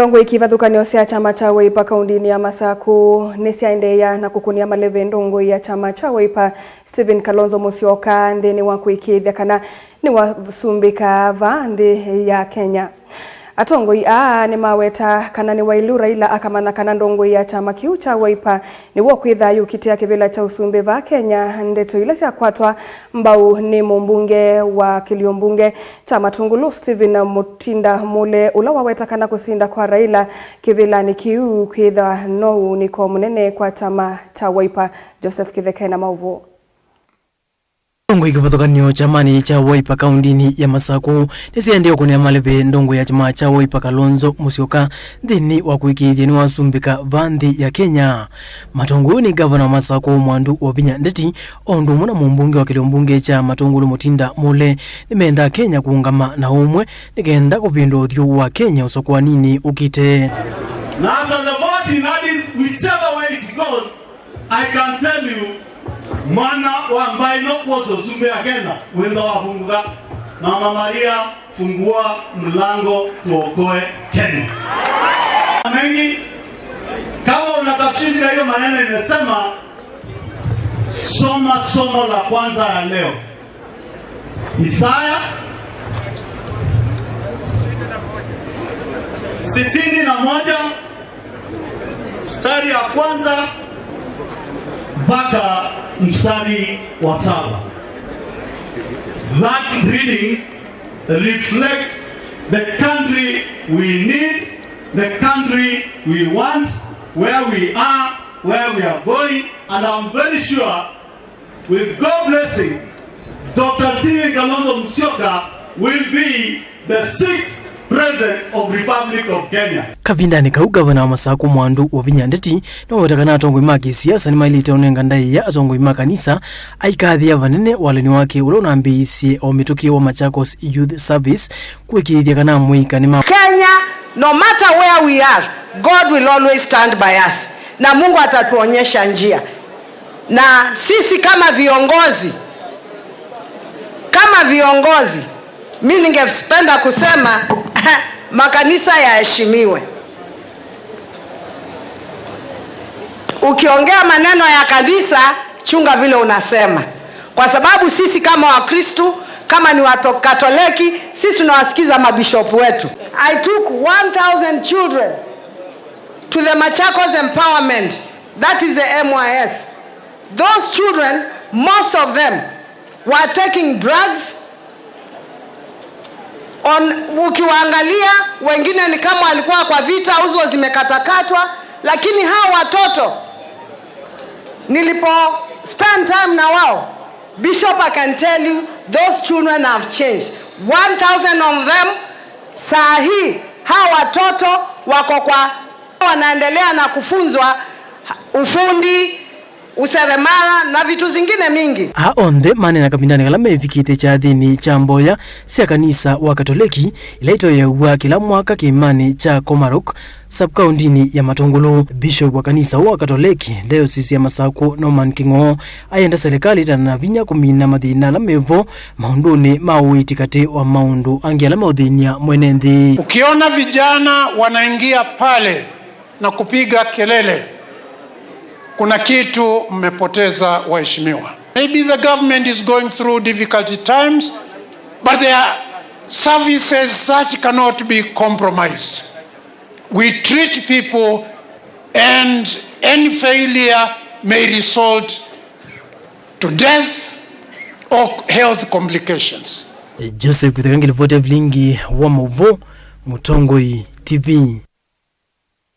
Ndongo ikivathukanio cia chama cha Wiper kaundini ya Masaku nisiaendeea na kukunia maleve ndongo ya chama cha Wiper Stephen Kalonzo Musyoka nthini wa kuikithia kana ni wasumbika va nthi ya Kenya. Atongoi ni maweta kana ni wailu Raila akamana kana ndongo ya chama kiu cha Wiper ni wokwitha yukitia kivila cha usumbi va Kenya ndeto ile cia kwatwa mbau ni mumbunge wa Kiliombunge cha Matungulu Stephen Mutinda Mule ula waweta kana kusinda kwa Raila kivila ni kiu kwitha no ni ko munene kwa chama cha Wiper. Joseph Kitheke na mauvu. Ndongo ikivathukanio chamani cha Wiper kaundini ya Masaku nisiendeea kunia maleve ndongo ya chama cha Wiper Kalonzo Musyoka nthini wa kuikithia ni wasumbika va nthi ya Kenya. Matongo ni gavana wa Masaku Mwandu Wavinya Ndeti ondu muna mumbunge wa Kiliombunge cha Matungulu Mutinda Mule nimenda Kenya kuungama na umwe nikenda kuvinda uthio wa Kenya usokwa nini ukite. Now after the voting, that is whichever way it goes, I can tell you mwana wa ambaye no pozo zume agenda wenda wafunguka Mama Maria fungua mlango tuokoe Kenya. Mengi kama unatafsiri hiyo maneno imesema soma somo la kwanza ya leo. Isaya 61 mstari ya kwanza mpaka mstari wa 7. That reading reflects the country we need, the country we want, where we are, where we are going, and I'm very sure with God's blessing, Dr. Stephen Kalonzo Musyoka will be the 6th President of Republic of Kenya. Kavindani kau gavana wa Masaku Mwandu Wavinya Ndeti no wetakana atongoi ma kisiasa ni mailite onenga ndai ya atongoi ma kanisa aikathia vanene waleni wake ule unambiisie o mituki wa Machakos Youth Service kuikithia kana muika ni Kenya, no matter where we are, God will always stand by us. Na Mungu atatuonyesha njia. Na sisi kama viongozi mimi ningependa kusema makanisa yaheshimiwe. Ukiongea maneno ya kanisa chunga vile unasema, kwa sababu sisi kama Wakristo, kama ni Katoliki, sisi tunawasikiza mabishop wetu. I took 1,000 children to the Machakos Empowerment, that is the MYS. Those children, most of them were taking drugs. Ukiwaangalia wengine ni kama walikuwa kwa vita, uzo zimekatakatwa, lakini hao watoto nilipo spend time na wao, Bishop, I can tell you those children have changed. 1,000 of them sahi hao watoto wako kwa wanaendelea na kufunzwa ufundi, useremala na vitu zingine mingi. Onde mane na kabindani kala mevikite cha thini cha mboya cia kanisa wa Katoliki ilaito ya uwa kila mwaka kimani cha Komarok subkaundini ya Matungulu. Bishop wa kanisa wa Katoliki Diocese ya Masaku Norman Kingo ayenda serikali tana vinya kumina mathina la mevo maunduni mauitikati wa maundu angiala maudhinia mwenenthi. Ukiona vijana wanaingia pale na kupiga kelele, kuna kitu mmepoteza waheshimiwa. Maybe the government is going through difficult times, but their services such cannot be compromised. We treat people and any failure may result to death or health complications. Joseph Kitheke, Vote Vlingi wa Mauvu, Mutongoi TV.